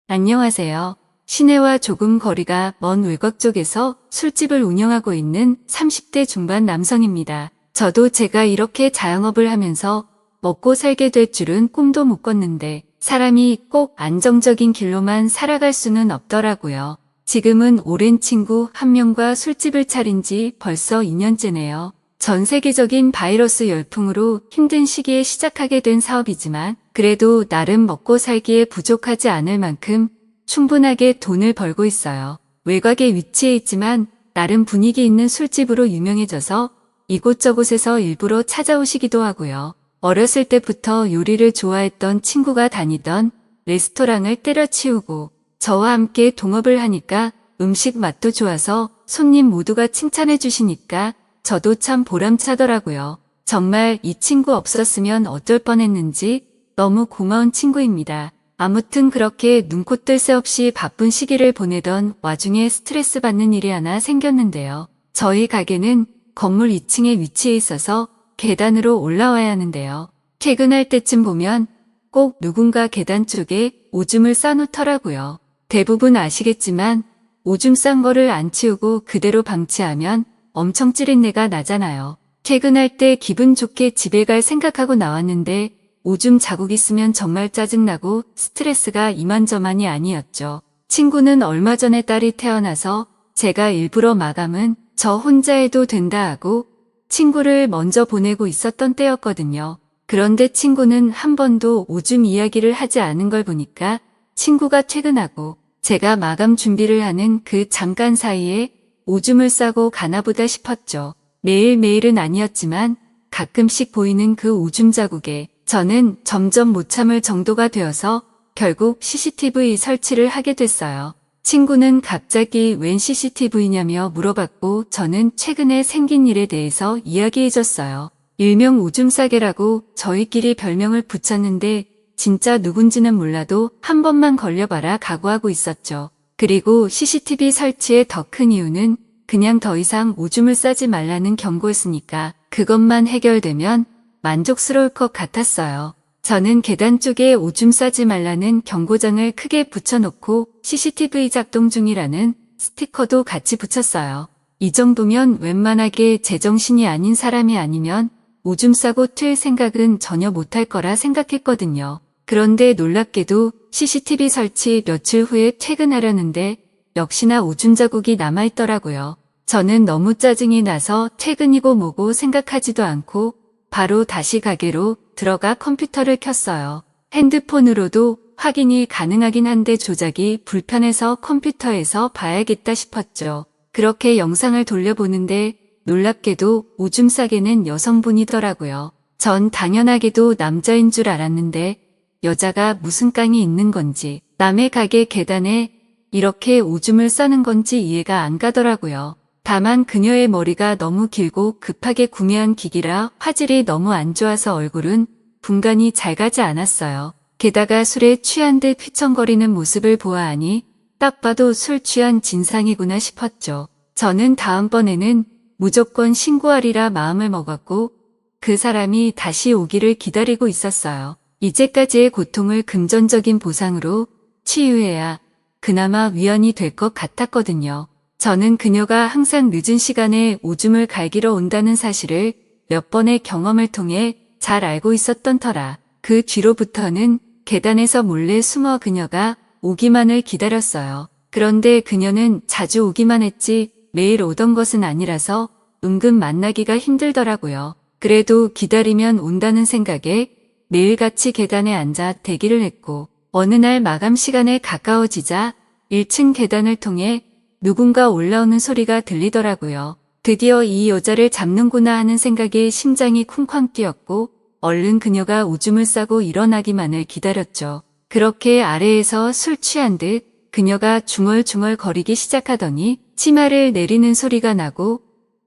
안녕하세요. 시내와 조금 거리가 먼 외곽 쪽에서 술집을 운영하고 있는 30대 중반 남성입니다. 저도 제가 이렇게 자영업을 하면서 먹고 살게 될 줄은 꿈도 못 꿨는데 사람이 꼭 안정적인 길로만 살아갈 수는 없더라고요. 지금은 오랜 친구 한 명과 술집을 차린 지 벌써 2년째네요. 전 세계적인 바이러스 열풍으로 힘든 시기에 시작하게 된 사업이지만 그래도 나름 먹고 살기에 부족하지 않을 만큼 충분하게 돈을 벌고 있어요. 외곽에 위치해 있지만 나름 분위기 있는 술집으로 유명해져서 이곳저곳에서 일부러 찾아오시기도 하고요. 어렸을 때부터 요리를 좋아했던 친구가 다니던 레스토랑을 때려치우고 저와 함께 동업을 하니까 음식 맛도 좋아서 손님 모두가 칭찬해 주시니까 저도 참 보람차더라고요. 정말 이 친구 없었으면 어쩔 뻔했는지 너무 고마운 친구입니다. 아무튼 그렇게 눈코 뜰 새 없이 바쁜 시기를 보내던 와중에 스트레스 받는 일이 하나 생겼는데요. 저희 가게는 건물 2층에 위치해 있어서 계단으로 올라와야 하는데요. 퇴근할 때쯤 보면 꼭 누군가 계단 쪽에 오줌을 싸놓더라고요. 대부분 아시겠지만 오줌 싼 거를 안 치우고 그대로 방치하면 엄청 찌린내가 나잖아요. 퇴근할 때 기분 좋게 집에 갈 생각하고 나왔는데 오줌 자국 있으면 정말 짜증나고 스트레스가 이만저만이 아니었죠. 친구는 얼마 전에 딸이 태어나서 제가 일부러 마감은 저 혼자 해도 된다 하고 친구를 먼저 보내고 있었던 때였거든요. 그런데 친구는 한 번도 오줌 이야기를 하지 않은 걸 보니까 친구가 퇴근하고 제가 마감 준비를 하는 그 잠깐 사이에 오줌을 싸고 가나보다 싶었죠. 매일매일은 아니었지만 가끔씩 보이는 그 오줌 자국에 저는 점점 못 참을 정도가 되어서 결국 CCTV 설치를 하게 됐어요. 친구는 갑자기 웬 CCTV냐며 물어봤고 저는 최근에 생긴 일에 대해서 이야기해줬어요. 일명 오줌 싸개라고 저희끼리 별명을 붙였는데 진짜 누군지는 몰라도 한 번만 걸려봐라 각오하고 있었죠. 그리고 CCTV 설치의 더 큰 이유는 그냥 더 이상 오줌을 싸지 말라는 경고였으니까 그것만 해결되면 만족스러울 것 같았어요. 저는 계단 쪽에 오줌 싸지 말라는 경고장을 크게 붙여놓고 CCTV 작동 중이라는 스티커도 같이 붙였어요. 이 정도면 웬만하게 제정신이 아닌 사람이 아니면 오줌 싸고 튈 생각은 전혀 못할 거라 생각했거든요. 그런데 놀랍게도 CCTV 설치 며칠 후에 퇴근하려는데 역시나 오줌 자국이 남아있더라고요. 저는 너무 짜증이 나서 퇴근이고 뭐고 생각하지도 않고 바로 다시 가게로 들어가 컴퓨터를 켰어요. 핸드폰으로도 확인이 가능하긴 한데 조작이 불편해서 컴퓨터에서 봐야겠다 싶었죠. 그렇게 영상을 돌려보는데 놀랍게도 오줌 싸개는 여성분이더라고요. 전 당연하게도 남자인 줄 알았는데 여자가 무슨 깡이 있는 건지 남의 가게 계단에 이렇게 오줌을 싸는 건지 이해가 안 가더라고요. 다만 그녀의 머리가 너무 길고 급하게 구매한 기기라 화질이 너무 안 좋아서 얼굴은 분간이 잘 가지 않았어요. 게다가 술에 취한 듯 휘청거리는 모습을 보아하니 딱 봐도 술 취한 진상이구나 싶었죠. 저는 다음번에는 무조건 신고하리라 마음을 먹었고 그 사람이 다시 오기를 기다리고 있었어요. 이제까지의 고통을 금전적인 보상으로 치유해야 그나마 위안이 될 것 같았거든요. 저는 그녀가 항상 늦은 시간에 오줌을 갈기러 온다는 사실을 몇 번의 경험을 통해 잘 알고 있었던 터라 그 뒤로부터는 계단에서 몰래 숨어 그녀가 오기만을 기다렸어요. 그런데 그녀는 자주 오기만 했지 매일 오던 것은 아니라서 은근 만나기가 힘들더라고요. 그래도 기다리면 온다는 생각에 매일같이 계단에 앉아 대기를 했고 어느 날 마감 시간에 가까워지자 1층 계단을 통해 누군가 올라오는 소리가 들리더라고요. 드디어 이 여자를 잡는구나 하는 생각에 심장이 쿵쾅 뛰었고 얼른 그녀가 오줌을 싸고 일어나기만을 기다렸죠. 그렇게 아래에서 술 취한 듯 그녀가 중얼중얼 거리기 시작하더니 치마를 내리는 소리가 나고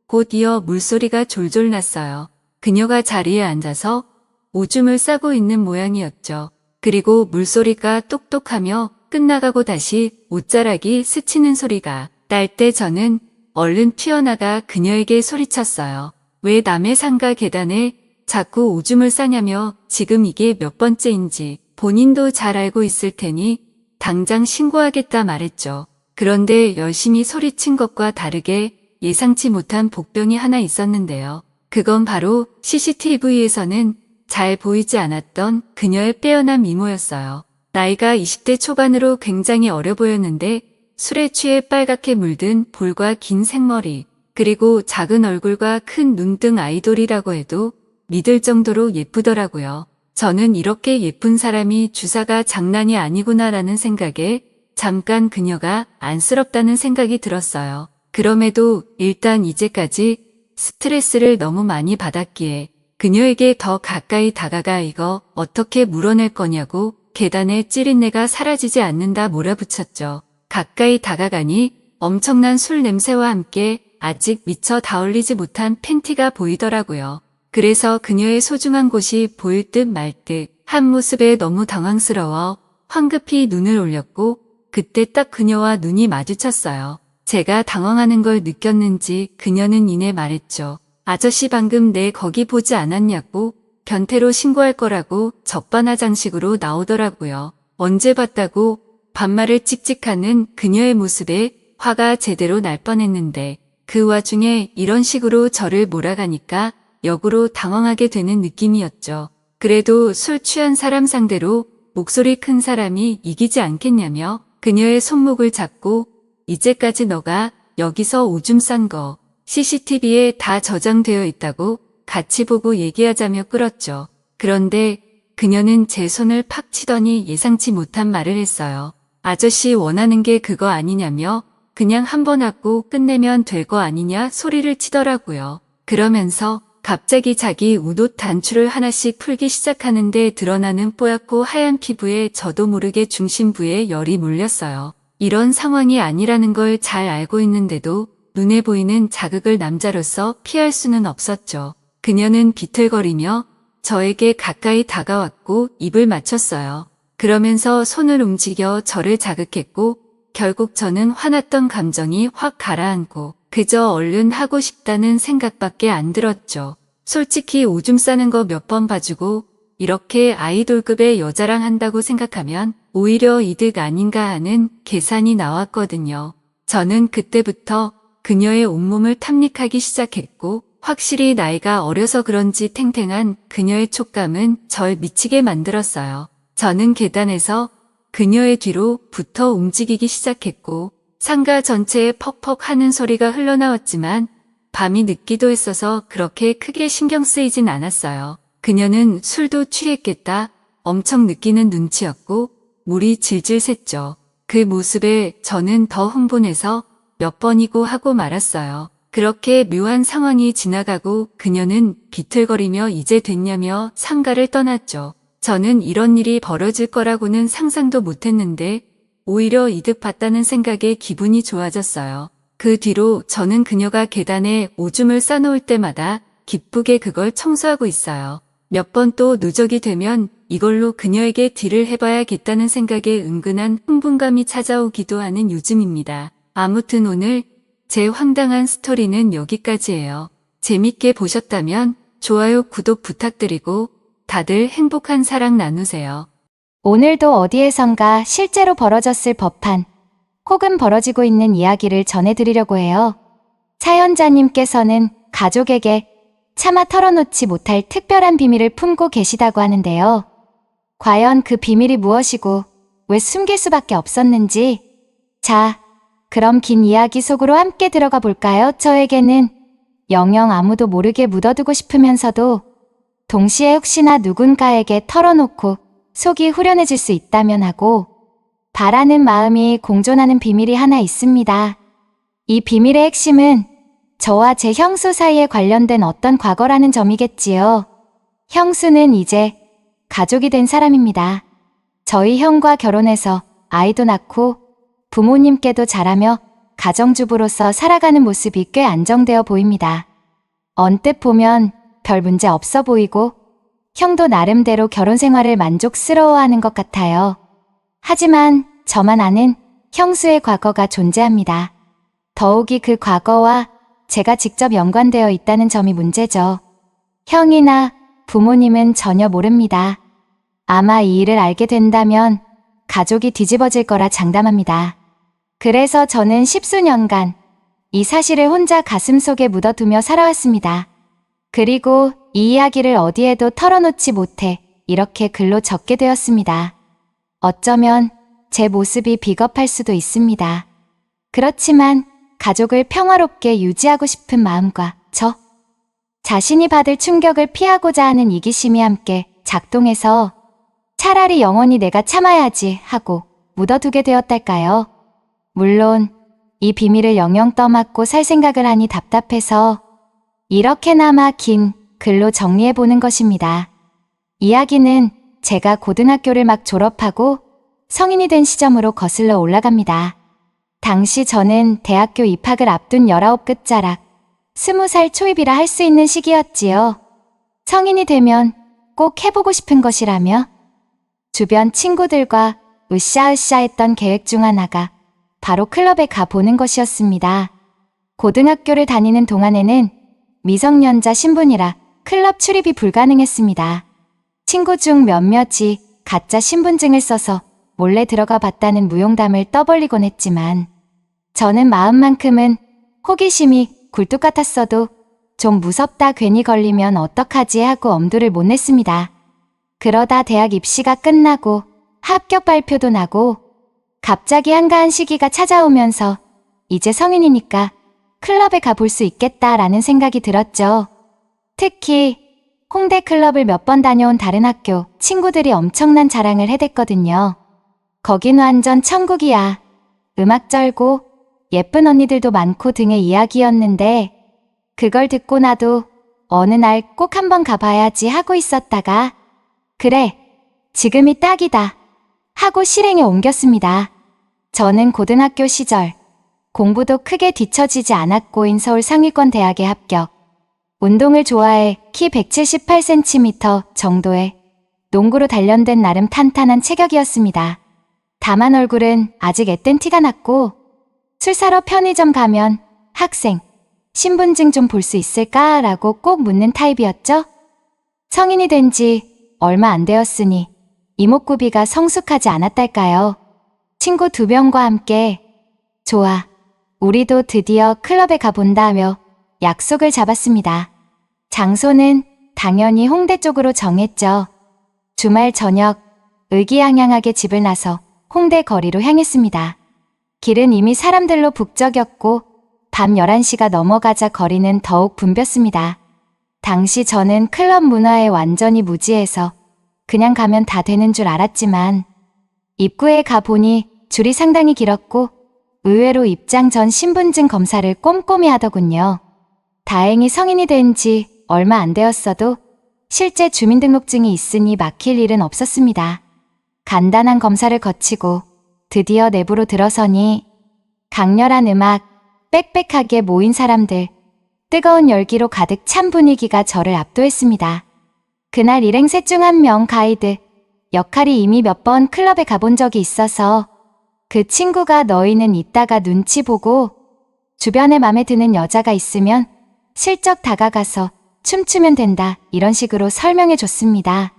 곧 이어 물소리가 졸졸 났어요. 그녀가 자리에 앉아서 오줌을 싸고 있는 모양이었죠. 그리고 물소리가 똑똑하며 끝나가고 다시 옷자락이 스치는 소리가 날 때 저는 얼른 튀어나가 그녀에게 소리쳤어요. 왜 남의 상가 계단에 자꾸 오줌을 싸냐며 지금 이게 몇 번째인지 본인도 잘 알고 있을 테니 당장 신고하겠다 말했죠. 그런데 열심히 소리친 것과 다르게 예상치 못한 복병이 하나 있었는데요. 그건 바로 CCTV에서는 잘 보이지 않았던 그녀의 빼어난 미모였어요. 나이가 20대 초반으로 굉장히 어려 보였는데 술에 취해 빨갛게 물든 볼과 긴 생머리, 그리고 작은 얼굴과 큰 눈 등 아이돌이라고 해도 믿을 정도로 예쁘더라고요. 저는 이렇게 예쁜 사람이 주사가 장난이 아니구나라는 생각에 잠깐 그녀가 안쓰럽다는 생각이 들었어요. 그럼에도 일단 이제까지 스트레스를 너무 많이 받았기에 그녀에게 더 가까이 다가가 이거 어떻게 물어낼 거냐고 계단에 찌린내가 사라지지 않는다 몰아붙였죠. 가까이 다가가니 엄청난 술 냄새와 함께 아직 미처 닿을리지 못한 팬티가 보이더라고요. 그래서 그녀의 소중한 곳이 보일 듯 말 듯 한 모습에 너무 당황스러워 황급히 눈을 올렸고 그때 딱 그녀와 눈이 마주쳤어요. 제가 당황하는 걸 느꼈는지 그녀는 이내 말했죠. 아저씨 방금 내 거기 보지 않았냐고 변태로 신고할 거라고 적반하장식으로 나오더라고요. 언제 봤다고 반말을 찍찍하는 그녀의 모습에 화가 제대로 날 뻔했는데 그 와중에 이런 식으로 저를 몰아가니까 역으로 당황하게 되는 느낌이었죠. 그래도 술 취한 사람 상대로 목소리 큰 사람이 이기지 않겠냐며 그녀의 손목을 잡고 이제까지 너가 여기서 오줌 싼 거 CCTV에 다 저장되어 있다고 같이 보고 얘기하자며 끌었죠. 그런데 그녀는 제 손을 팍 치더니 예상치 못한 말을 했어요. 아저씨 원하는 게 그거 아니냐며 그냥 한 번 하고 끝내면 될 거 아니냐 소리를 치더라고요. 그러면서 갑자기 자기 웃옷 단추를 하나씩 풀기 시작하는데 드러나는 뽀얗고 하얀 피부에 저도 모르게 중심부에 열이 몰렸어요. 이런 상황이 아니라는 걸 잘 알고 있는데도 눈에 보이는 자극을 남자로서 피할 수는 없었죠. 그녀는 비틀거리며 저에게 가까이 다가왔고 입을 맞췄어요. 그러면서 손을 움직여 저를 자극했고 결국 저는 화났던 감정이 확 가라앉고 그저 얼른 하고 싶다는 생각밖에 안 들었죠. 솔직히 오줌 싸는 거 몇 번 봐주고 이렇게 아이돌급의 여자랑 한다고 생각하면 오히려 이득 아닌가 하는 계산이 나왔거든요. 저는 그때부터 그녀의 온몸을 탐닉하기 시작했고 확실히 나이가 어려서 그런지 탱탱한 그녀의 촉감은 절 미치게 만들었어요. 저는 계단에서 그녀의 뒤로 붙어 움직이기 시작했고 상가 전체에 퍽퍽 하는 소리가 흘러나왔지만 밤이 늦기도 했어서 그렇게 크게 신경 쓰이진 않았어요. 그녀는 술도 취했겠다 엄청 느끼는 눈치였고 물이 질질 샜죠. 그 모습에 저는 더 흥분해서 몇 번이고 하고 말았어요. 그렇게 묘한 상황이 지나가고 그녀는 비틀거리며 이제 됐냐며 상가를 떠났죠. 저는 이런 일이 벌어질 거라고는 상상도 못했는데 오히려 이득 봤다는 생각에 기분이 좋아졌어요. 그 뒤로 저는 그녀가 계단에 오줌을 싸놓을 때마다 기쁘게 그걸 청소하고 있어요. 몇 번 또 누적이 되면 이걸로 그녀에게 딜을 해봐야겠다는 생각에 은근한 흥분감이 찾아오기도 하는 요즘입니다. 아무튼 오늘 제 황당한 스토리는 여기까지예요. 재밌게 보셨다면 좋아요, 구독 부탁드리고 다들 행복한 사랑 나누세요. 오늘도 어디에선가 실제로 벌어졌을 법한 혹은 벌어지고 있는 이야기를 전해드리려고 해요. 사연자님께서는 가족에게 차마 털어놓지 못할 특별한 비밀을 품고 계시다고 하는데요. 과연 그 비밀이 무엇이고 왜 숨길 수밖에 없었는지, 자, 그럼 긴 이야기 속으로 함께 들어가 볼까요? 저에게는 영영 아무도 모르게 묻어두고 싶으면서도 동시에 혹시나 누군가에게 털어놓고 속이 후련해질 수 있다면 하고 바라는 마음이 공존하는 비밀이 하나 있습니다. 이 비밀의 핵심은 저와 제 형수 사이에 관련된 어떤 과거라는 점이겠지요. 형수는 이제 가족이 된 사람입니다. 저희 형과 결혼해서 아이도 낳고 부모님께도 잘하며 가정주부로서 살아가는 모습이 꽤 안정되어 보입니다. 언뜻 보면 별 문제 없어 보이고 형도 나름대로 결혼 생활을 만족스러워하는 것 같아요. 하지만 저만 아는 형수의 과거가 존재합니다. 더욱이 그 과거와 제가 직접 연관되어 있다는 점이 문제죠. 형이나 부모님은 전혀 모릅니다. 아마 이 일을 알게 된다면 가족이 뒤집어질 거라 장담합니다. 그래서 저는 십수년간 이 사실을 혼자 가슴속에 묻어두며 살아왔습니다. 그리고 이 이야기를 어디에도 털어놓지 못해 이렇게 글로 적게 되었습니다. 어쩌면 제 모습이 비겁할 수도 있습니다. 그렇지만 가족을 평화롭게 유지하고 싶은 마음과 저 자신이 받을 충격을 피하고자 하는 이기심이 함께 작동해서 차라리 영원히 내가 참아야지 하고 묻어두게 되었달까요? 물론 이 비밀을 영영 떠맡고 살 생각을 하니 답답해서 이렇게나마 긴 글로 정리해보는 것입니다. 이야기는 제가 고등학교를 막 졸업하고 성인이 된 시점으로 거슬러 올라갑니다. 당시 저는 대학교 입학을 앞둔 19 끝자락, 20살 초입이라 할 수 있는 시기였지요. 성인이 되면 꼭 해보고 싶은 것이라며 주변 친구들과 으쌰으쌰 했던 계획 중 하나가 바로 클럽에 가보는 것이었습니다. 고등학교를 다니는 동안에는 미성년자 신분이라 클럽 출입이 불가능했습니다. 친구 중 몇몇이 가짜 신분증을 써서 몰래 들어가 봤다는 무용담을 떠벌리곤 했지만 저는 마음만큼은 호기심이 굴뚝 같았어도 좀 무섭다 괜히 걸리면 어떡하지 하고 엄두를 못 냈습니다. 그러다 대학 입시가 끝나고 합격 발표도 나고 갑자기 한가한 시기가 찾아오면서 이제 성인이니까 클럽에 가볼 수 있겠다라는 생각이 들었죠. 특히 홍대 클럽을 몇 번 다녀온 다른 학교 친구들이 엄청난 자랑을 해댔거든요. 거긴 완전 천국이야. 음악 쩔고 예쁜 언니들도 많고 등의 이야기였는데 그걸 듣고 나도 어느 날 꼭 한번 가봐야지 하고 있었다가 그래, 지금이 딱이다 하고 실행에 옮겼습니다. 저는 고등학교 시절 공부도 크게 뒤처지지 않았고인 서울 상위권 대학에 합격. 운동을 좋아해 키 178cm 정도의 농구로 단련된 나름 탄탄한 체격이었습니다. 다만 얼굴은 아직 앳된 티가 났고 술 사러 편의점 가면 학생, 신분증 좀 볼 수 있을까? 라고 꼭 묻는 타입이었죠. 성인이 된 지 얼마 안 되었으니 이목구비가 성숙하지 않았달까요. 친구 2명과 함께 좋아, 우리도 드디어 클럽에 가본다며 약속을 잡았습니다. 장소는 당연히 홍대 쪽으로 정했죠. 주말 저녁 의기양양하게 집을 나서 홍대 거리로 향했습니다. 길은 이미 사람들로 북적였고 밤 11시가 넘어가자 거리는 더욱 붐볐습니다. 당시 저는 클럽 문화에 완전히 무지해서 그냥 가면 다 되는 줄 알았지만 입구에 가보니 줄이 상당히 길었고 의외로 입장 전 신분증 검사를 꼼꼼히 하더군요. 다행히 성인이 된 지 얼마 안 되었어도 실제 주민등록증이 있으니 막힐 일은 없었습니다. 간단한 검사를 거치고 드디어 내부로 들어서니 강렬한 음악, 빽빽하게 모인 사람들, 뜨거운 열기로 가득 찬 분위기가 저를 압도했습니다. 그날 일행 셋 중 한 명 가이드, 역할이 이미 몇 번 클럽에 가본 적이 있어서 그 친구가 너희는 이따가 눈치 보고 주변에 맘에 드는 여자가 있으면 슬쩍 다가가서 춤추면 된다 이런 식으로 설명해 줬습니다.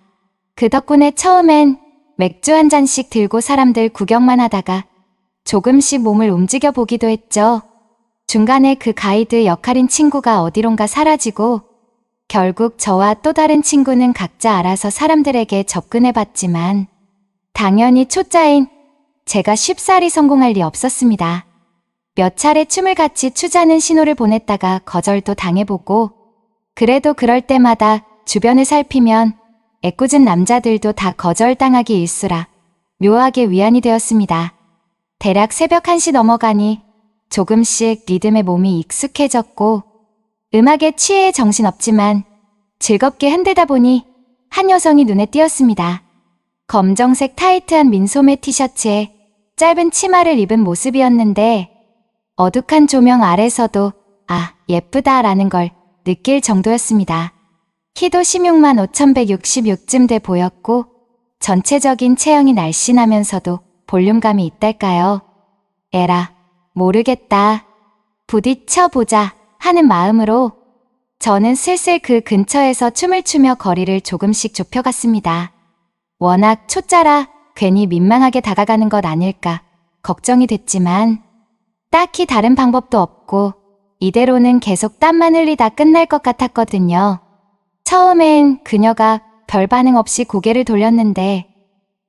그 덕분에 처음엔 맥주 한 잔씩 들고 사람들 구경만 하다가 조금씩 몸을 움직여 보기도 했죠. 중간에 그 가이드 역할인 친구가 어디론가 사라지고 결국 저와 또 다른 친구는 각자 알아서 사람들에게 접근해 봤지만 당연히 초짜인 제가 쉽사리 성공할 리 없었습니다. 몇 차례 춤을 같이 추자는 신호를 보냈다가 거절도 당해보고 그래도 그럴 때마다 주변을 살피면 애꿎은 남자들도 다 거절당하기 일쑤라 묘하게 위안이 되었습니다. 대략 새벽 1시 넘어가니 조금씩 리듬에 몸이 익숙해졌고 음악에 취해 정신없지만 즐겁게 흔들다 보니 한 여성이 눈에 띄었습니다. 검정색 타이트한 민소매 티셔츠에 짧은 치마를 입은 모습이었는데 어둑한 조명 아래서도 아, 예쁘다라는 걸 느낄 정도였습니다. 키도 16만 5166쯤 돼 보였고 전체적인 체형이 날씬하면서도 볼륨감이 있달까요. 에라, 모르겠다. 부딪혀보자 하는 마음으로 저는 슬슬 그 근처에서 춤을 추며 거리를 조금씩 좁혀갔습니다. 워낙 초짜라 괜히 민망하게 다가가는 것 아닐까 걱정이 됐지만 딱히 다른 방법도 없고 이대로는 계속 땀만 흘리다 끝날 것 같았거든요. 처음엔 그녀가 별 반응 없이 고개를 돌렸는데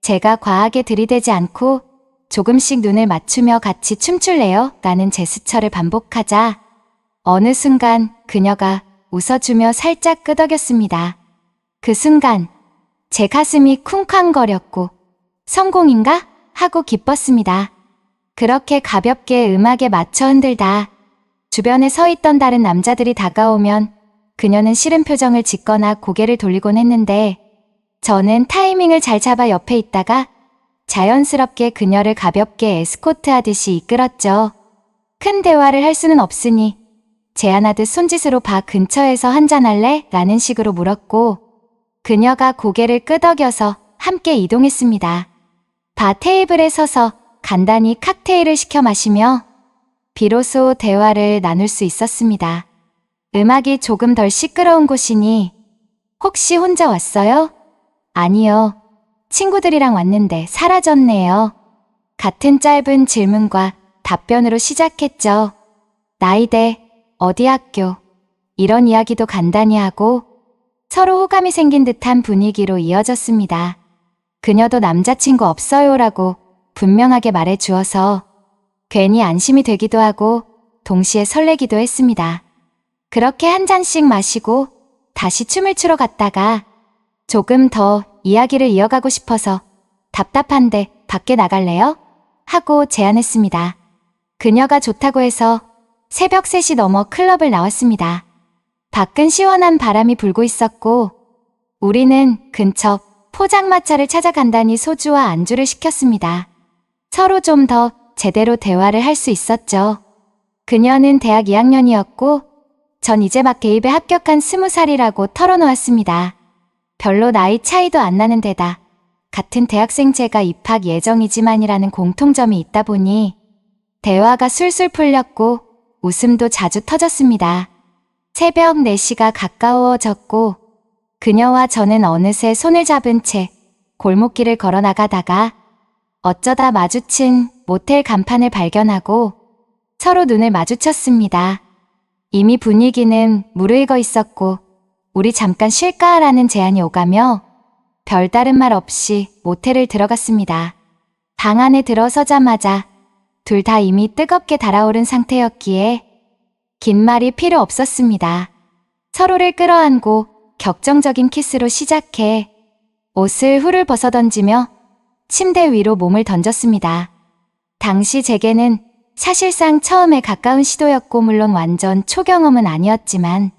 제가 과하게 들이대지 않고 조금씩 눈을 맞추며 같이 춤출래요? 라는 제스처를 반복하자 어느 순간 그녀가 웃어주며 살짝 끄덕였습니다. 그 순간 제 가슴이 쿵쾅거렸고 성공인가? 하고 기뻤습니다. 그렇게 가볍게 음악에 맞춰 흔들다 주변에 서 있던 다른 남자들이 다가오면 그녀는 싫은 표정을 짓거나 고개를 돌리곤 했는데 저는 타이밍을 잘 잡아 옆에 있다가 자연스럽게 그녀를 가볍게 에스코트하듯이 이끌었죠. 큰 대화를 할 수는 없으니 제안하듯 손짓으로 바 근처에서 한잔할래? 라는 식으로 물었고 그녀가 고개를 끄덕여서 함께 이동했습니다. 바 테이블에 서서 간단히 칵테일을 시켜 마시며 비로소 대화를 나눌 수 있었습니다. 음악이 조금 덜 시끄러운 곳이니 혹시 혼자 왔어요? 아니요. 친구들이랑 왔는데 사라졌네요. 같은 짧은 질문과 답변으로 시작했죠. 나이대, 어디 학교, 이런 이야기도 간단히 하고 서로 호감이 생긴 듯한 분위기로 이어졌습니다. 그녀도 남자친구 없어요라고 분명하게 말해 주어서 괜히 안심이 되기도 하고 동시에 설레기도 했습니다. 그렇게 한 잔씩 마시고 다시 춤을 추러 갔다가 조금 더 이야기를 이어가고 싶어서 답답한데 밖에 나갈래요? 하고 제안했습니다. 그녀가 좋다고 해서 새벽 3시 넘어 클럽을 나왔습니다. 밖은 시원한 바람이 불고 있었고 우리는 근처 포장마차를 찾아 간단히 소주와 안주를 시켰습니다. 서로 좀 더 제대로 대화를 할 수 있었죠. 그녀는 대학 2학년이었고 전 이제 막 대입에 합격한 20살이라고 털어놓았습니다. 별로 나이 차이도 안 나는 데다 같은 대학생 제가 입학 예정이지만이라는 공통점이 있다 보니 대화가 술술 풀렸고 웃음도 자주 터졌습니다. 새벽 4시가 가까워졌고 그녀와 저는 어느새 손을 잡은 채 골목길을 걸어 나가다가 어쩌다 마주친 모텔 간판을 발견하고 서로 눈을 마주쳤습니다. 이미 분위기는 무르익어 있었고 우리 잠깐 쉴까라는 제안이 오가며 별다른 말 없이 모텔을 들어갔습니다. 방 안에 들어서자마자 둘 다 이미 뜨겁게 달아오른 상태였기에 긴 말이 필요 없었습니다. 서로를 끌어안고 격정적인 키스로 시작해 옷을 훌훌 벗어던지며 침대 위로 몸을 던졌습니다. 당시 제게는 사실상 처음에 가까운 시도였고 물론 완전 초경험은 아니었지만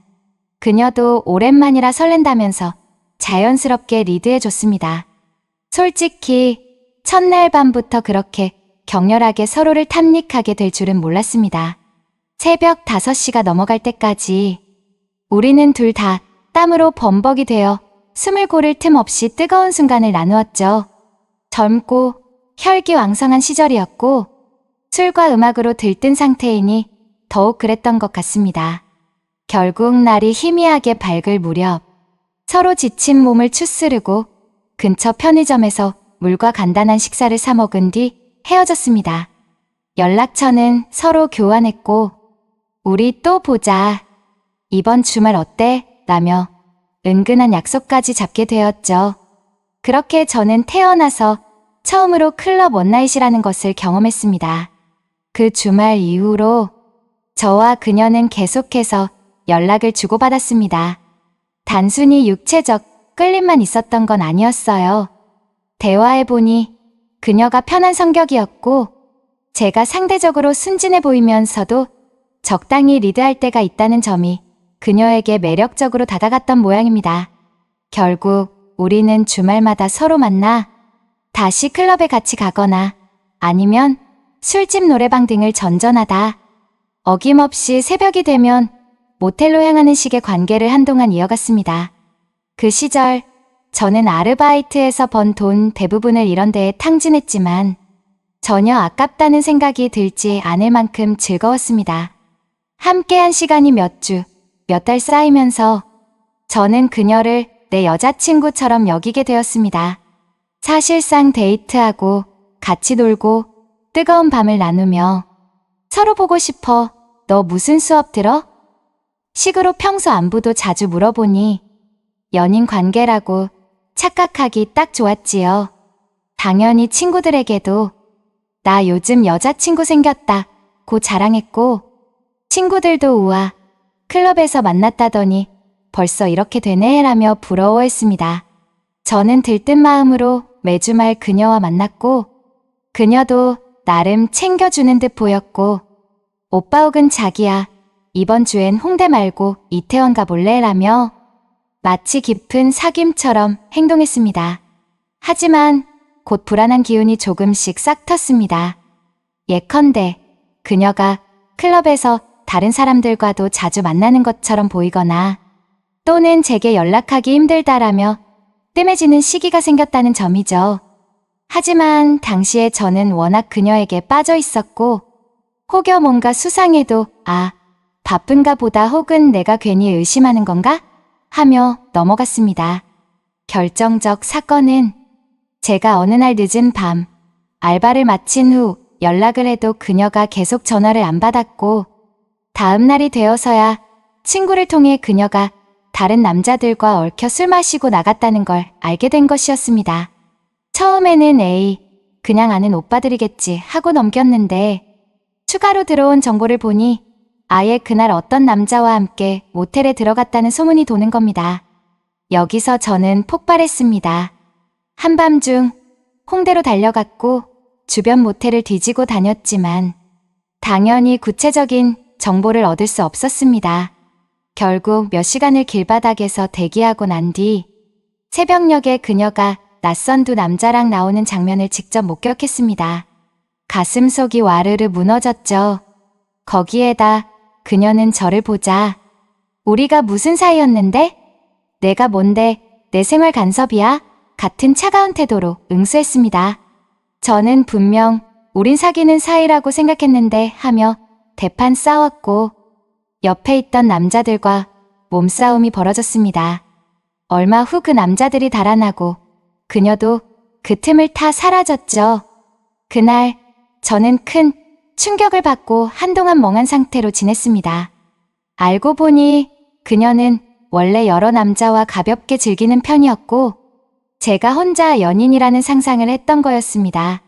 그녀도 오랜만이라 설렌다면서 자연스럽게 리드해줬습니다. 솔직히 첫날 밤부터 그렇게 격렬하게 서로를 탐닉하게 될 줄은 몰랐습니다. 새벽 5시가 넘어갈 때까지 우리는 둘 다 땀으로 범벅이 되어 숨을 고를 틈 없이 뜨거운 순간을 나누었죠. 젊고 혈기왕성한 시절이었고 술과 음악으로 들뜬 상태이니 더욱 그랬던 것 같습니다. 결국 날이 희미하게 밝을 무렵 서로 지친 몸을 추스르고 근처 편의점에서 물과 간단한 식사를 사 먹은 뒤 헤어졌습니다. 연락처는 서로 교환했고 우리 또 보자. 이번 주말 어때? 라며 은근한 약속까지 잡게 되었죠. 그렇게 저는 태어나서 처음으로 클럽 원나잇이라는 것을 경험했습니다. 그 주말 이후로 저와 그녀는 계속해서 연락을 주고받았습니다. 단순히 육체적 끌림만 있었던 건 아니었어요. 대화해보니 그녀가 편한 성격이었고 제가 상대적으로 순진해 보이면서도 적당히 리드할 때가 있다는 점이 그녀에게 매력적으로 다가갔던 모양입니다. 결국 우리는 주말마다 서로 만나 다시 클럽에 같이 가거나 아니면 술집 노래방 등을 전전하다 어김없이 새벽이 되면 모텔로 향하는 식의 관계를 한동안 이어갔습니다. 그 시절 저는 아르바이트에서 번 돈 대부분을 이런 데에 탕진했지만 전혀 아깝다는 생각이 들지 않을 만큼 즐거웠습니다. 함께한 시간이 몇 주, 몇 달 쌓이면서 저는 그녀를 내 여자친구처럼 여기게 되었습니다. 사실상 데이트하고 같이 놀고 뜨거운 밤을 나누며 서로 보고 싶어. 너 무슨 수업 들어? 식으로 평소 안부도 자주 물어보니 연인 관계라고 착각하기 딱 좋았지요. 당연히 친구들에게도 나 요즘 여자친구 생겼다 고 자랑했고 친구들도 우와 클럽에서 만났다더니 벌써 이렇게 되네 라며 부러워했습니다. 저는 들뜬 마음으로 매주 말 그녀와 만났고 그녀도 나름 챙겨주는 듯 보였고 오빠 혹은 자기야 이번 주엔 홍대 말고 이태원 가볼래? 라며 마치 깊은 사귐처럼 행동했습니다. 하지만 곧 불안한 기운이 조금씩 싹 텄습니다. 예컨대 그녀가 클럽에서 다른 사람들과도 자주 만나는 것처럼 보이거나 또는 제게 연락하기 힘들다라며 뜸해지는 시기가 생겼다는 점이죠. 하지만 당시에 저는 워낙 그녀에게 빠져 있었고 혹여 뭔가 수상해도 바쁜가 보다 혹은 내가 괜히 의심하는 건가? 하며 넘어갔습니다. 결정적 사건은 제가 어느 날 늦은 밤 알바를 마친 후 연락을 해도 그녀가 계속 전화를 안 받았고 다음 날이 되어서야 친구를 통해 그녀가 다른 남자들과 얽혀 술 마시고 나갔다는 걸 알게 된 것이었습니다. 처음에는 에이, 그냥 아는 오빠들이겠지 하고 넘겼는데 추가로 들어온 정보를 보니 아예 그날 어떤 남자와 함께 모텔에 들어갔다는 소문이 도는 겁니다. 여기서 저는 폭발했습니다. 한밤중 홍대로 달려갔고 주변 모텔을 뒤지고 다녔지만 당연히 구체적인 정보를 얻을 수 없었습니다. 결국 몇 시간을 길바닥에서 대기하고 난 뒤 새벽녘에 그녀가 낯선 두 남자랑 나오는 장면을 직접 목격했습니다. 가슴속이 와르르 무너졌죠. 거기에다 그녀는 저를 보자 우리가 무슨 사이였는데? 내가 뭔데 내 생활 간섭이야? 같은 차가운 태도로 응수했습니다. 저는 분명 우린 사귀는 사이라고 생각했는데 하며 대판 싸웠고 옆에 있던 남자들과 몸싸움이 벌어졌습니다. 얼마 후 그 남자들이 달아나고 그녀도 그 틈을 타 사라졌죠. 그날 저는 큰 충격을 받고 한동안 멍한 상태로 지냈습니다. 알고 보니 그녀는 원래 여러 남자와 가볍게 즐기는 편이었고 제가 혼자 연인이라는 상상을 했던 거였습니다.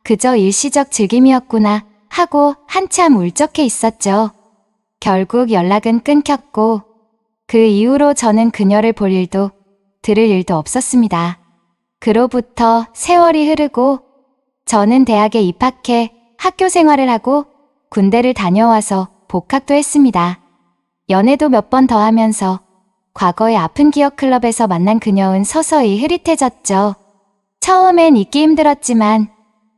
그저 일시적 즐김이었구나 하고 한참 울적해 있었죠. 결국 연락은 끊겼고 그 이후로 저는 그녀를 볼 일도 들을 일도 없었습니다. 그로부터 세월이 흐르고 저는 대학에 입학해 학교 생활을 하고 군대를 다녀와서 복학도 했습니다. 연애도 몇 번 더 하면서 과거의 아픈 기억 클럽에서 만난 그녀는 서서히 흐릿해졌죠. 처음엔 잊기 힘들었지만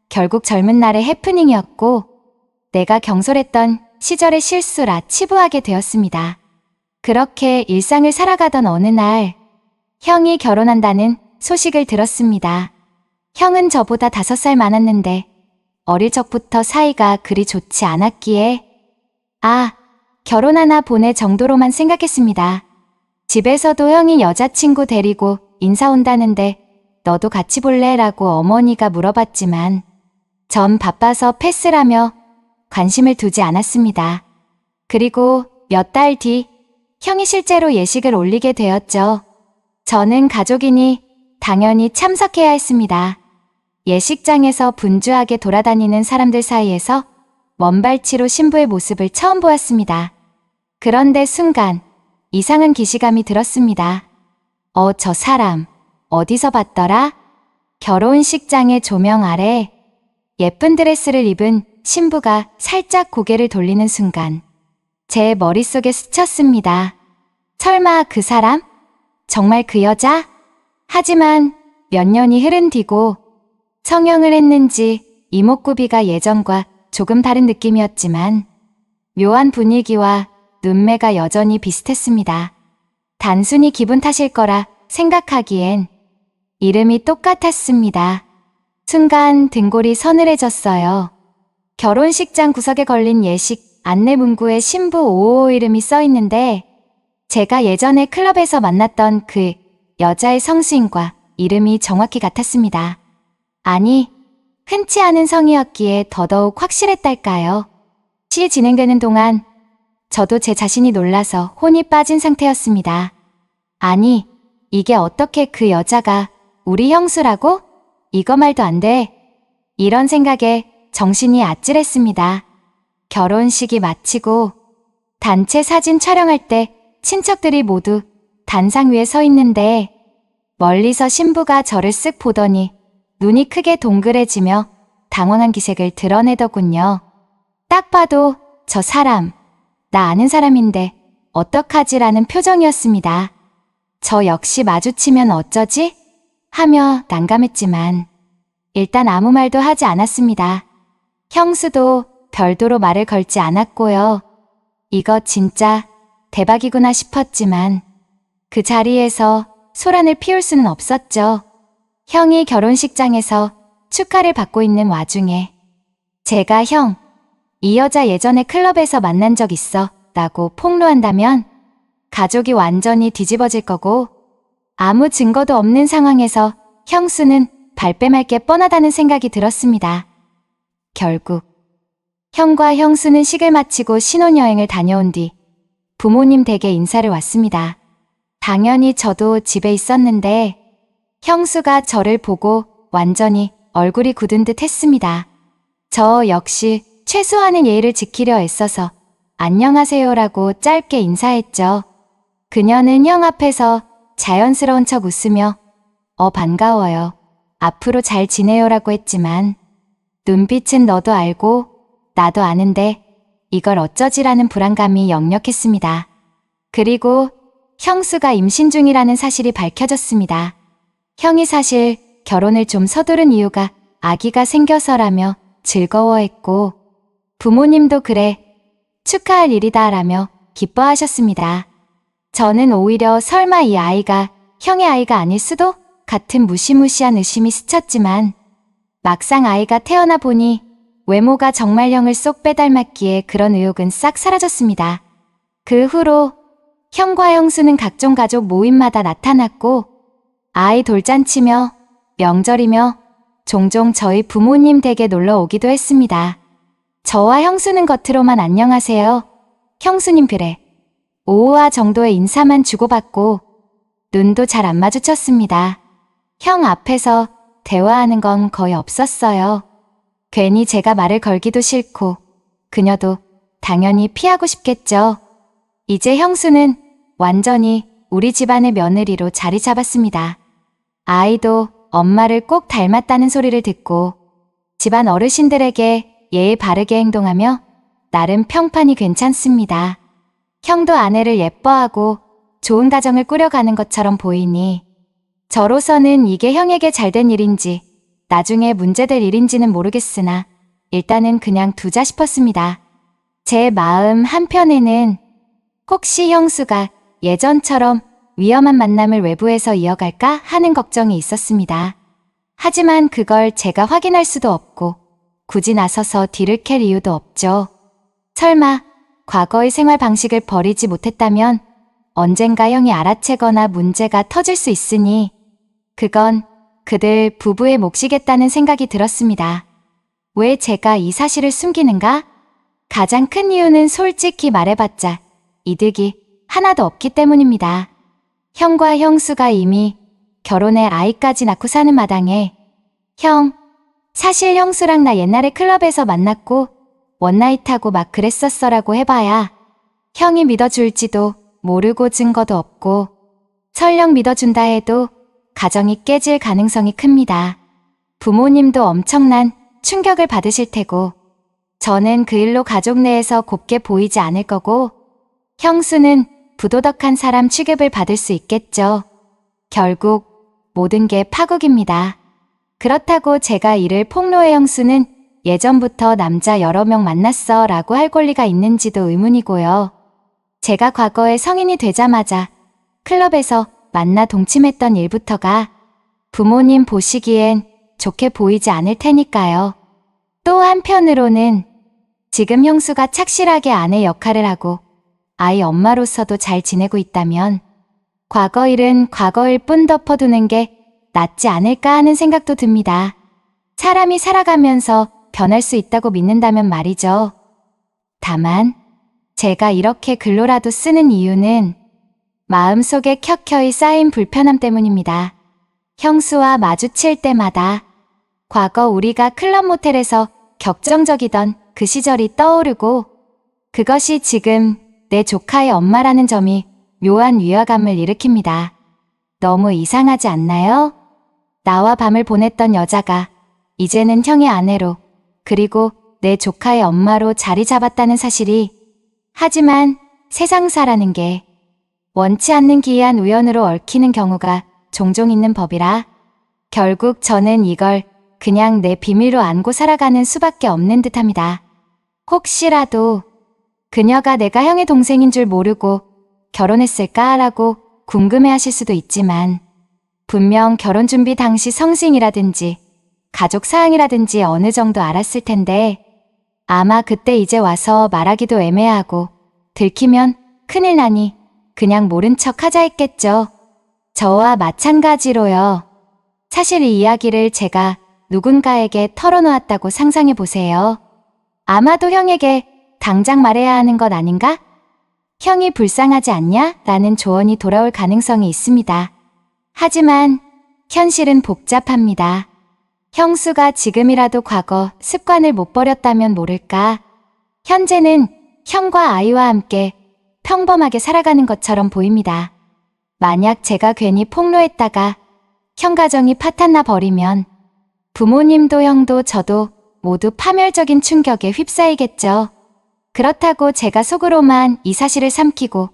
결국 젊은 날의 해프닝이었고 내가 경솔했던 시절의 실수라 치부하게 되었습니다. 그렇게 일상을 살아가던 어느 날 형이 결혼한다는 소식을 들었습니다. 형은 저보다 5살 많았는데 어릴 적부터 사이가 그리 좋지 않았기에 결혼하나 보내 정도로만 생각했습니다. 집에서도 형이 여자친구 데리고 인사 온다는데 너도 같이 볼래? 라고 어머니가 물어봤지만 전 바빠서 패스라며 관심을 두지 않았습니다. 그리고 몇 달 뒤 형이 실제로 예식을 올리게 되었죠. 저는 가족이니 당연히 참석해야 했습니다. 예식장에서 분주하게 돌아다니는 사람들 사이에서 먼발치로 신부의 모습을 처음 보았습니다. 그런데 순간 이상한 기시감이 들었습니다. 저 사람 어디서 봤더라? 결혼식장의 조명 아래 예쁜 드레스를 입은 신부가 살짝 고개를 돌리는 순간 제 머릿속에 스쳤습니다. 설마 그 사람? 정말 그 여자? 하지만 몇 년이 흐른 뒤고 성형을 했는지 이목구비가 예전과 조금 다른 느낌이었지만 묘한 분위기와 눈매가 여전히 비슷했습니다. 단순히 기분 탓일 거라 생각하기엔 이름이 똑같았습니다. 순간 등골이 서늘해졌어요. 결혼식장 구석에 걸린 예식 안내 문구에 신부 555 이름이 써 있는데 제가 예전에 클럽에서 만났던 그 여자의 성수인과 이름이 정확히 같았습니다. 아니, 흔치 않은 성이었기에 더더욱 확실했달까요? 시 진행되는 동안 저도 제 자신이 놀라서 혼이 빠진 상태였습니다. 아니, 이게 어떻게 그 여자가 우리 형수라고? 이거 말도 안 돼. 이런 생각에 정신이 아찔했습니다. 결혼식이 마치고 단체 사진 촬영할 때 친척들이 모두 단상 위에 서 있는데 멀리서 신부가 저를 쓱 보더니 눈이 크게 동그래지며 당황한 기색을 드러내더군요. 딱 봐도 저 사람, 나 아는 사람인데 어떡하지라는 표정이었습니다. 저 역시 마주치면 어쩌지? 하며 난감했지만 일단 아무 말도 하지 않았습니다. 형수도 별도로 말을 걸지 않았고요. 이거 진짜 대박이구나 싶었지만 그 자리에서 소란을 피울 수는 없었죠. 형이 결혼식장에서 축하를 받고 있는 와중에 제가 형, 이 여자 예전에 클럽에서 만난 적 있어 라고 폭로한다면 가족이 완전히 뒤집어질 거고 아무 증거도 없는 상황에서 형수는 발뺌할 게 뻔하다는 생각이 들었습니다. 결국 형과 형수는 식을 마치고 신혼여행을 다녀온 뒤 부모님 댁에 인사를 왔습니다. 당연히 저도 집에 있었는데 형수가 저를 보고 완전히 얼굴이 굳은 듯 했습니다. 저 역시 최소한의 예의를 지키려 애써서 안녕하세요라고 짧게 인사했죠. 그녀는 형 앞에서 자연스러운 척 웃으며 반가워요. 앞으로 잘 지내요라고 했지만 눈빛은 너도 알고 나도 아는데 이걸 어쩌지라는 불안감이 역력했습니다. 그리고 형수가 임신 중이라는 사실이 밝혀졌습니다. 형이 사실 결혼을 좀 서두른 이유가 아기가 생겨서라며 즐거워했고 부모님도 그래 축하할 일이다 라며 기뻐하셨습니다. 저는 오히려 설마 이 아이가 형의 아이가 아닐 수도? 같은 무시무시한 의심이 스쳤지만 막상 아이가 태어나 보니 외모가 정말 형을 쏙 빼닮았기에 그런 의혹은 싹 사라졌습니다. 그 후로 형과 형수는 각종 가족 모임마다 나타났고 아이 돌잔치며 명절이며 종종 저희 부모님 댁에 놀러 오기도 했습니다. 저와 형수는 겉으로만 안녕하세요. 형수님 그래. 오우아 정도의 인사만 주고받고 눈도 잘 안 마주쳤습니다. 형 앞에서 대화하는 건 거의 없었어요. 괜히 제가 말을 걸기도 싫고 그녀도 당연히 피하고 싶겠죠. 이제 형수는 완전히 우리 집안의 며느리로 자리 잡았습니다. 아이도 엄마를 꼭 닮았다는 소리를 듣고 집안 어르신들에게 예의 바르게 행동하며 나름 평판이 괜찮습니다. 형도 아내를 예뻐하고 좋은 가정을 꾸려가는 것처럼 보이니 저로서는 이게 형에게 잘된 일인지 나중에 문제될 일인지는 모르겠으나 일단은 그냥 두자 싶었습니다. 제 마음 한편에는 혹시 형수가 예전처럼 위험한 만남을 외부에서 이어갈까 하는 걱정이 있었습니다. 하지만 그걸 제가 확인할 수도 없고 굳이 나서서 뒤를 캘 이유도 없죠. 설마 과거의 생활 방식을 버리지 못했다면 언젠가 형이 알아채거나 문제가 터질 수 있으니 그건 그들 부부의 몫이겠다는 생각이 들었습니다. 왜 제가 이 사실을 숨기는가? 가장 큰 이유는 솔직히 말해봤자 이득이 하나도 없기 때문입니다. 형과 형수가 이미 결혼해 아이까지 낳고 사는 마당에 형, 사실 형수랑 나 옛날에 클럽에서 만났고 원나잇하고 막 그랬었어라고 해봐야 형이 믿어줄지도 모르고 증거도 없고 설령 믿어준다 해도 가정이 깨질 가능성이 큽니다. 부모님도 엄청난 충격을 받으실 테고 저는 그 일로 가족 내에서 곱게 보이지 않을 거고 형수는 부도덕한 사람 취급을 받을 수 있겠죠. 결국 모든 게 파국입니다. 그렇다고 제가 이를 폭로해 형수는 예전부터 남자 여러 명 만났어 라고 할 권리가 있는지도 의문이고요. 제가 과거에 성인이 되자마자 클럽에서 만나 동침했던 일부터가 부모님 보시기엔 좋게 보이지 않을 테니까요. 또 한편으로는 지금 형수가 착실하게 아내 역할을 하고 아이 엄마로서도 잘 지내고 있다면 과거 일은 과거일 뿐 덮어두는 게 낫지 않을까 하는 생각도 듭니다. 사람이 살아가면서 변할 수 있다고 믿는다면 말이죠. 다만 제가 이렇게 글로라도 쓰는 이유는 마음속에 켜켜이 쌓인 불편함 때문입니다. 형수와 마주칠 때마다 과거 우리가 클럽 모텔에서 격정적이던 그 시절이 떠오르고 그것이 지금 내 조카의 엄마라는 점이 묘한 위화감을 일으킵니다. 너무 이상하지 않나요? 나와 밤을 보냈던 여자가 이제는 형의 아내로 그리고 내 조카의 엄마로 자리 잡았다는 사실이 하지만 세상사라는 게 원치 않는 기이한 우연으로 얽히는 경우가 종종 있는 법이라 결국 저는 이걸 그냥 내 비밀로 안고 살아가는 수밖에 없는 듯합니다. 혹시라도 그녀가 내가 형의 동생인 줄 모르고 결혼했을까라고 궁금해하실 수도 있지만 분명 결혼 준비 당시 성싱이라든지 가족 사항이라든지 어느 정도 알았을 텐데 아마 그때 이제 와서 말하기도 애매하고 들키면 큰일 나니 그냥 모른 척 하자 했겠죠. 저와 마찬가지로요. 사실 이 이야기를 제가 누군가에게 털어놓았다고 상상해 보세요. 아마도 형에게 당장 말해야 하는 것 아닌가? 형이 불쌍하지 않냐? 라는 조언이 돌아올 가능성이 있습니다. 하지만 현실은 복잡합니다. 형수가 지금이라도 과거 습관을 못 버렸다면 모를까. 현재는 형과 아이와 함께 평범하게 살아가는 것처럼 보입니다. 만약 제가 괜히 폭로했다가 형 가정이 파탄나 버리면 부모님도 형도 저도 모두 파멸적인 충격에 휩싸이겠죠. 그렇다고 제가 속으로만 이 사실을 삼키고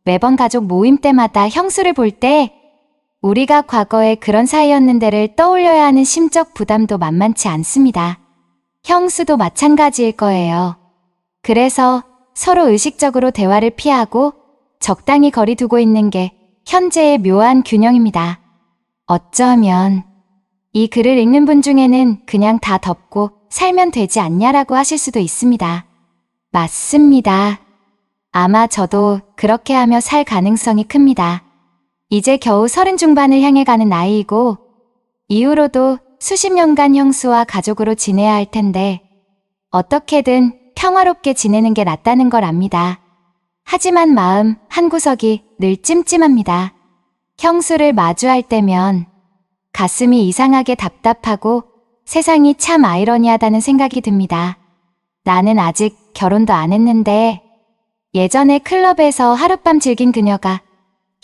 매번 가족 모임 때마다 형수를 볼 때 우리가 과거에 그런 사이였는데를 떠올려야 하는 심적 부담도 만만치 않습니다. 형수도 마찬가지일 거예요. 그래서 서로 의식적으로 대화를 피하고 적당히 거리 두고 있는 게 현재의 묘한 균형입니다. 어쩌면 이 글을 읽는 분 중에는 그냥 다 덮고 살면 되지 않냐라고 하실 수도 있습니다. 맞습니다. 아마 저도 그렇게 하며 살 가능성이 큽니다. 이제 겨우 30 중반을 향해 가는 나이이고 이후로도 수십 년간 형수와 가족으로 지내야 할 텐데 어떻게든 평화롭게 지내는 게 낫다는 걸 압니다. 하지만 마음 한구석이 늘 찜찜합니다. 형수를 마주할 때면 가슴이 이상하게 답답하고 세상이 참 아이러니하다는 생각이 듭니다. 나는 아직 결혼도 안 했는데 예전에 클럽에서 하룻밤 즐긴 그녀가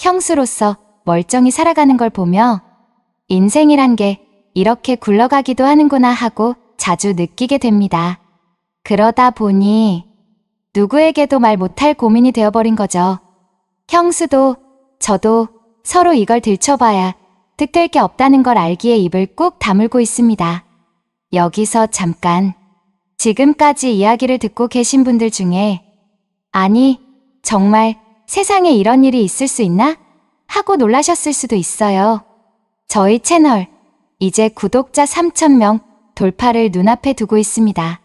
형수로서 멀쩡히 살아가는 걸 보며 인생이란 게 이렇게 굴러가기도 하는구나 하고 자주 느끼게 됩니다. 그러다 보니 누구에게도 말 못할 고민이 되어버린 거죠. 형수도 저도 서로 이걸 들춰봐야 득될 게 없다는 걸 알기에 입을 꾹 다물고 있습니다. 여기서 잠깐 지금까지 이야기를 듣고 계신 분들 중에 아니 정말 세상에 이런 일이 있을 수 있나? 하고 놀라셨을 수도 있어요. 저희 채널 이제 구독자 3,000명 돌파를 눈앞에 두고 있습니다.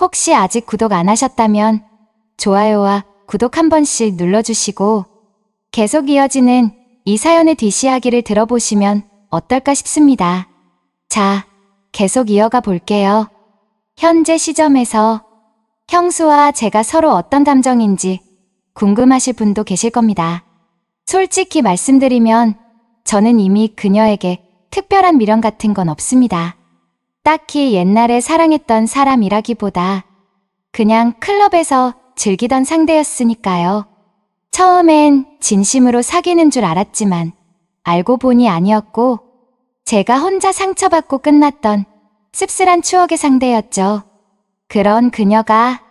혹시 아직 구독 안 하셨다면 좋아요와 구독 한 번씩 눌러주시고 계속 이어지는 이 사연의 뒷이야기를 들어보시면 어떨까 싶습니다. 자, 계속 이어가 볼게요. 현재 시점에서 형수와 제가 서로 어떤 감정인지 궁금하실 분도 계실 겁니다. 솔직히 말씀드리면 저는 이미 그녀에게 특별한 미련 같은 건 없습니다. 딱히 옛날에 사랑했던 사람이라기보다 그냥 클럽에서 즐기던 상대였으니까요. 처음엔 진심으로 사귀는 줄 알았지만 알고 보니 아니었고 제가 혼자 상처받고 끝났던 씁쓸한 추억의 상대였죠. 그런 그녀가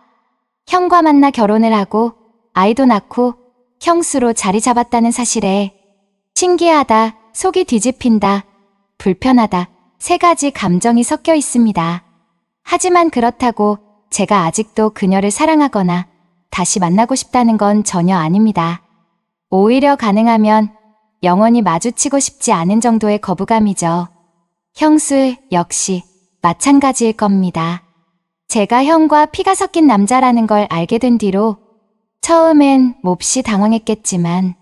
형과 만나 결혼을 하고 아이도 낳고 형수로 자리 잡았다는 사실에 신기하다, 속이 뒤집힌다, 불편하다 세 가지 감정이 섞여 있습니다. 하지만 그렇다고 제가 아직도 그녀를 사랑하거나 다시 만나고 싶다는 건 전혀 아닙니다. 오히려 가능하면 영원히 마주치고 싶지 않은 정도의 거부감이죠. 형수 역시 마찬가지일 겁니다. 제가 형과 피가 섞인 남자라는 걸 알게 된 뒤로 처음엔 몹시 당황했겠지만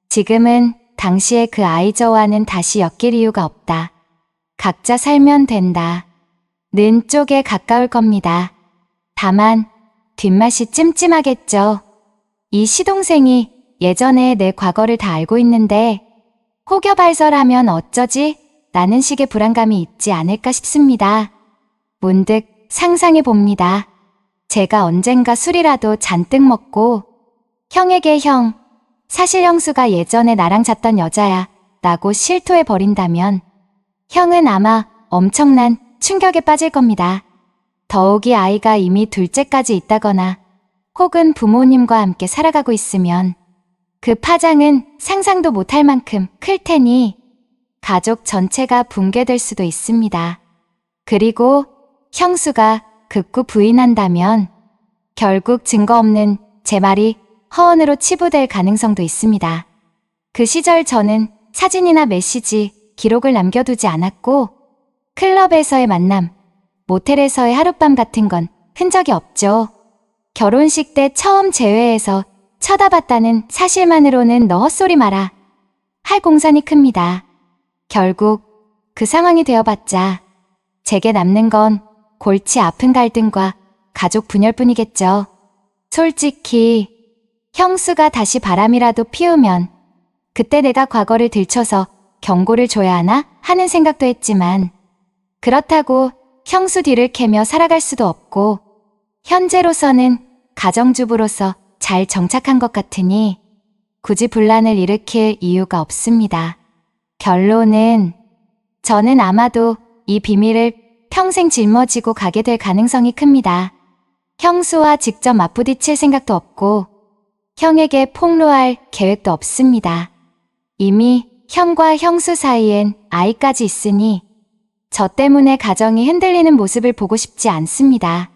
지금은 당시의 그 아이 저와는 다시 엮일 이유가 없다. 각자 살면 된다. 는 쪽에 가까울 겁니다. 다만 뒷맛이 찜찜하겠죠. 이 시동생이 예전에 내 과거를 다 알고 있는데 혹여발설하면 어쩌지? 라는 식의 불안감이 있지 않을까 싶습니다. 문득 상상해 봅니다. 제가 언젠가 술이라도 잔뜩 먹고 형에게 형, 사실 형수가 예전에 나랑 잤던 여자야 라고 실토해 버린다면 형은 아마 엄청난 충격에 빠질 겁니다. 더욱이 아이가 이미 둘째까지 있다거나 혹은 부모님과 함께 살아가고 있으면 그 파장은 상상도 못할 만큼 클 테니 가족 전체가 붕괴될 수도 있습니다. 그리고 형수가 극구 부인한다면 결국 증거 없는 제 말이 허언으로 치부될 가능성도 있습니다. 그 시절 저는 사진이나 메시지, 기록을 남겨두지 않았고 클럽에서의 만남, 모텔에서의 하룻밤 같은 건 흔적이 없죠. 결혼식 때 처음 제외해서 쳐다봤다는 사실만으로는 너 헛소리 마라 할 공산이 큽니다. 결국 그 상황이 되어봤자 제게 남는 건 골치 아픈 갈등과 가족 분열뿐이겠죠. 솔직히 형수가 다시 바람이라도 피우면 그때 내가 과거를 들춰서 경고를 줘야 하나 하는 생각도 했지만 그렇다고 형수 뒤를 캐며 살아갈 수도 없고 현재로서는 가정주부로서 잘 정착한 것 같으니 굳이 분란을 일으킬 이유가 없습니다. 결론은 저는 아마도 이 비밀을 평생 짊어지고 가게 될 가능성이 큽니다. 형수와 직접 맞부딪힐 생각도 없고 형에게 폭로할 계획도 없습니다. 이미 형과 형수 사이엔 아이까지 있으니 저 때문에 가정이 흔들리는 모습을 보고 싶지 않습니다.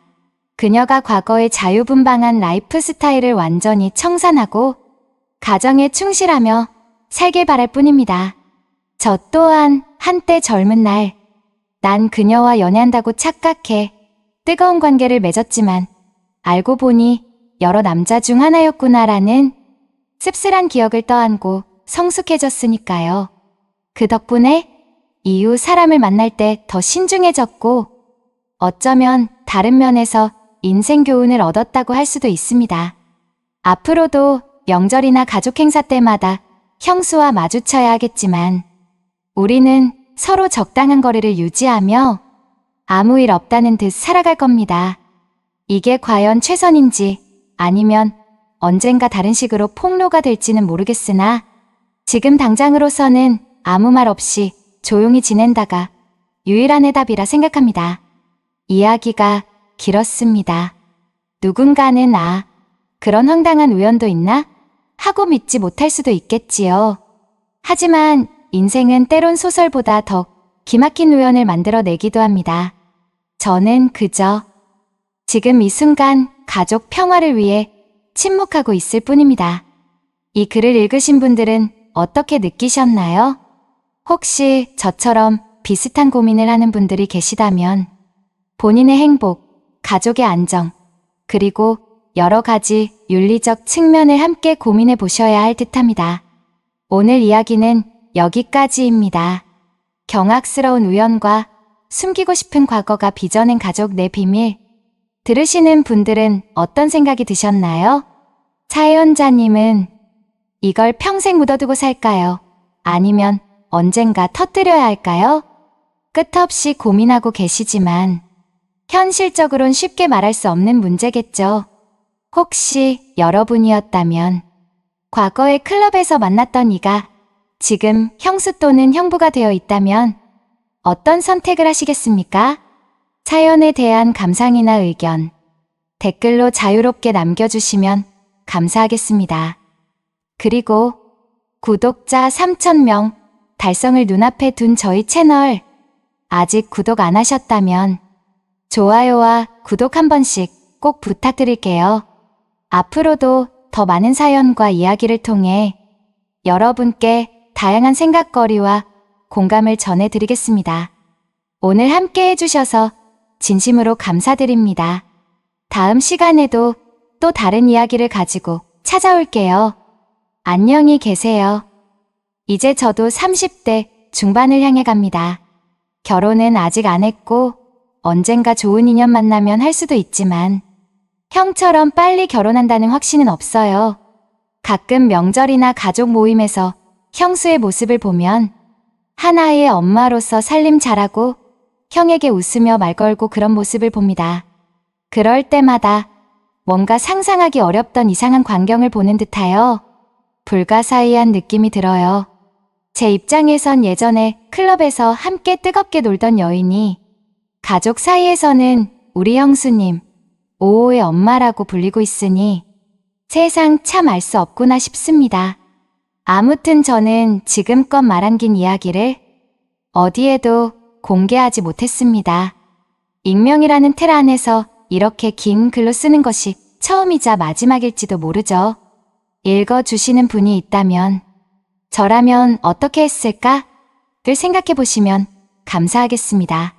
그녀가 과거의 자유분방한 라이프 스타일을 완전히 청산하고 가정에 충실하며 살길 바랄 뿐입니다. 저 또한 한때 젊은 날 난 그녀와 연애한다고 착각해 뜨거운 관계를 맺었지만 알고 보니 여러 남자 중 하나였구나라는 씁쓸한 기억을 떠안고 성숙해졌으니까요. 그 덕분에 이후 사람을 만날 때 더 신중해졌고 어쩌면 다른 면에서 인생 교훈을 얻었다고 할 수도 있습니다. 앞으로도 명절이나 가족 행사 때마다 형수와 마주쳐야 하겠지만 우리는 서로 적당한 거리를 유지하며 아무 일 없다는 듯 살아갈 겁니다. 이게 과연 최선인지 아니면 언젠가 다른 식으로 폭로가 될지는 모르겠으나 지금 당장으로서는 아무 말 없이 조용히 지낸다가 유일한 해답이라 생각합니다. 이야기가 길었습니다. 누군가는 그런 황당한 우연도 있나? 하고 믿지 못할 수도 있겠지요. 하지만 인생은 때론 소설보다 더 기막힌 우연을 만들어내기도 합니다. 저는 그저 지금 이 순간 가족 평화를 위해 침묵하고 있을 뿐입니다. 이 글을 읽으신 분들은 어떻게 느끼셨나요? 혹시 저처럼 비슷한 고민을 하는 분들이 계시다면 본인의 행복, 가족의 안정, 그리고 여러 가지 윤리적 측면을 함께 고민해 보셔야 할 듯합니다. 오늘 이야기는 여기까지입니다. 경악스러운 우연과 숨기고 싶은 과거가 빚어낸 가족 내 비밀. 들으시는 분들은 어떤 생각이 드셨나요? 사연자님은 이걸 평생 묻어두고 살까요? 아니면 언젠가 터뜨려야 할까요? 끝없이 고민하고 계시지만 현실적으론 쉽게 말할 수 없는 문제겠죠. 혹시 여러분이었다면 과거의 클럽에서 만났던 이가 지금 형수 또는 형부가 되어 있다면 어떤 선택을 하시겠습니까? 사연에 대한 감상이나 의견, 댓글로 자유롭게 남겨주시면 감사하겠습니다. 그리고 구독자 3,000명 달성을 눈앞에 둔 저희 채널 아직 구독 안 하셨다면 좋아요와 구독 한 번씩 꼭 부탁드릴게요. 앞으로도 더 많은 사연과 이야기를 통해 여러분께 다양한 생각거리와 공감을 전해드리겠습니다. 오늘 함께 해주셔서 진심으로 감사드립니다. 다음 시간에도 또 다른 이야기를 가지고 찾아올게요. 안녕히 계세요. 이제 저도 30대 중반을 향해 갑니다. 결혼은 아직 안 했고 언젠가 좋은 인연 만나면 할 수도 있지만 형처럼 빨리 결혼한다는 확신은 없어요. 가끔 명절이나 가족 모임에서 형수의 모습을 보면 하나의 엄마로서 살림 잘하고 형에게 웃으며 말 걸고 그런 모습을 봅니다. 그럴 때마다 뭔가 상상하기 어렵던 이상한 광경을 보는 듯하여 불가사의한 느낌이 들어요. 제 입장에선 예전에 클럽에서 함께 뜨겁게 놀던 여인이 가족 사이에서는 우리 형수님, 5호의 엄마라고 불리고 있으니 세상 참 알 수 없구나 싶습니다. 아무튼 저는 지금껏 말한 긴 이야기를 어디에도 공개하지 못했습니다. 익명이라는 틀 안에서 이렇게 긴 글로 쓰는 것이 처음이자 마지막일지도 모르죠. 읽어주시는 분이 있다면 저라면 어떻게 했을까?를 생각해 보시면 감사하겠습니다.